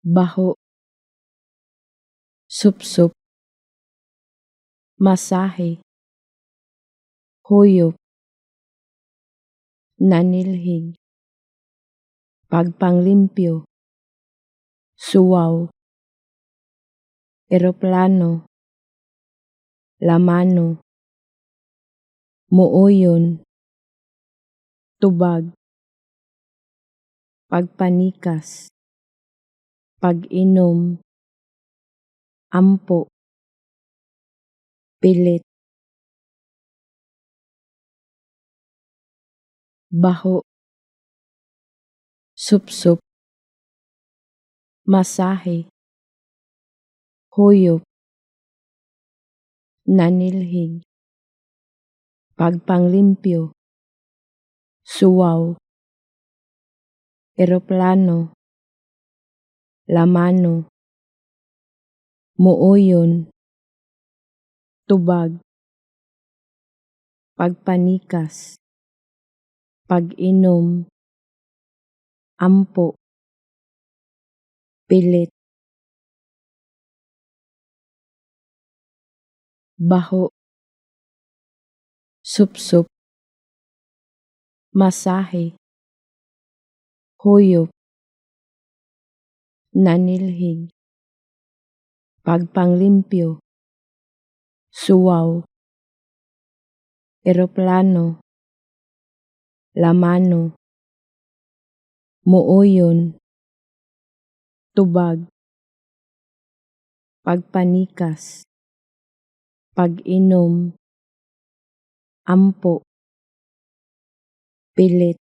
baho, supsup, masahe, huyop, nanilhig, pagpanglimpyo, suwaw, eroplano, lamano, muuyon, tubag, pagpanikas, pag-inom, ampo, pilit, baho, supsup, masahe, huyop, nanilhig, pagpanglimpyo, suwaw, eroplano, lamano, muuyon, tubag, pagpanikas, pag-inom, ampo, pilit, baho, supsup, masahe, huyop, nanilhig, pagpanglimpyo, suwaw, eroplano, lamano, muuyon, tubag, pagpanikas, pag-inom, ampo, pilit,